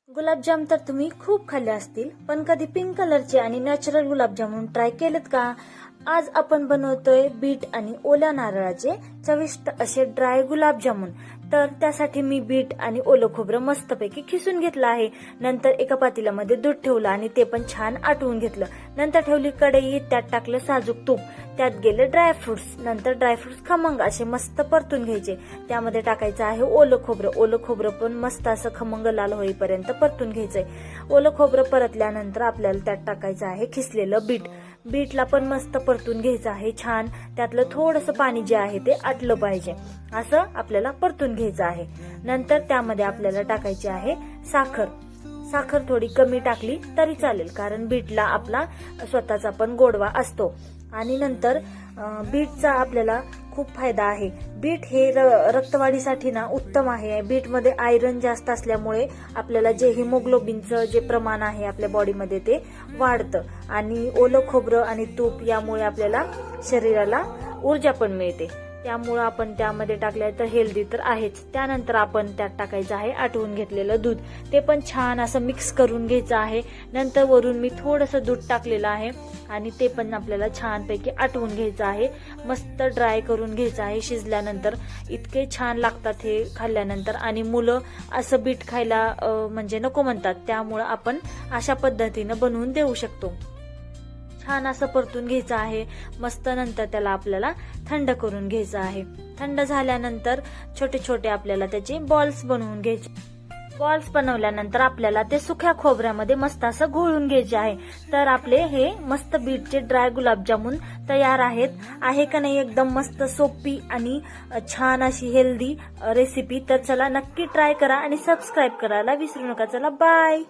गुलाबजाम तर तुम्ही खूप खाल्ले असतील, पण कधी पिंक कलरचे आणि नॅचरल गुलाबजामुन ट्राय केलेत का? आज आपण बनवतोय बीट आणि ओल्या नारळाचे चविष्ट असे ड्राय गुलाबजामुन. तर त्यासाठी मी बीट आणि ओलं खोबरं मस्तपैकी खिसून घेतलं आहे. नंतर एका पातेल्यामध्ये दूध ठेवलं आणि ते पण छान आटवून घेतलं. नंतर ठेवली कढई, त्यात टाकलं साजूक तूप, त्यात गेले ड्रायफ्रुट्स. नंतर ड्रायफ्रुट्स खमंग असे मस्त परतून घ्यायचे. त्यामध्ये टाकायचं आहे ओलं खोबरं. ओलं खोबरं पण मस्त असं खमंग लाल होईपर्यंत परतून घ्यायचंय. ओलं खोबरं परतल्यानंतर आपल्याला त्यात टाकायचं आहे खिसलेलं बीट. बीटला पण मस्त परतून घ्यायचं आहे छान. त्यातलं थोडंसं पाणी जे आहे ते आटलं पाहिजे, असं आपल्याला परतून घ्यायचं आहे. नंतर त्यामध्ये आपल्याला टाकायची आहे साखर. साखर थोडी कमी टाकली तरी चालेल, कारण बीटला आपला स्वतःचा पण गोडवा असतो. आणि नंतर बीटचा आपल्याला खूप फायदा आहे. बीट हे रक्तवाढीसाठी ना उत्तम आहे. बीटमध्ये आयरन जास्त असल्यामुळे आपल्याला जे हिमोग्लोबिनचं जे प्रमाण आहे आपल्या बॉडीमध्ये ते वाढतं. आणि ओलं खोबरं आणि तूप यामुळे आपल्याला शरीराला ऊर्जा पण मिळते. त्यामुळं आपण त्यामध्ये टाकलं तर हेल्दी तर आहेच. त्यानंतर आपण त्यात टाकायचं आहे आटवून घेतलेलं दूध. ते पण छान असं मिक्स करून घ्यायचं आहे. नंतर वरून मी थोडंसं दूध टाकलेलं आहे आणि ते पण आपल्याला छानपैकी आटवून घ्यायचं आहे. मस्त ड्राय करून घ्यायचं आहे. शिजल्यानंतर इतके छान लागतात हे खाल्ल्यानंतर. आणि मुलं असं बीट खायला म्हणजे नको म्हणतात, त्यामुळं आपण अशा पद्धतीनं बनवून देऊ शकतो. छान असं परतून घ्यायचं आहे मस्त. नंतर त्याला आपल्याला थंड करून घ्यायचं आहे. थंड झाल्यानंतर छोटे छोटे आपल्याला त्याचे बॉल्स बनवून घ्यायचे. बॉल्स बनवल्यानंतर आपल्याला ते सुक्या खोबऱ्यामध्ये मस्त असं घोळून घ्यायचे आहे. तर आपले हे मस्त बीटचे ड्राय गुलाबजामुन तयार आहेत. आहे का नाही एकदम मस्त सोपी आणि छान अशी हेल्दी रेसिपी. तर चला नक्की ट्राय करा आणि सबस्क्राईब करायला विसरू नका. चला बाय.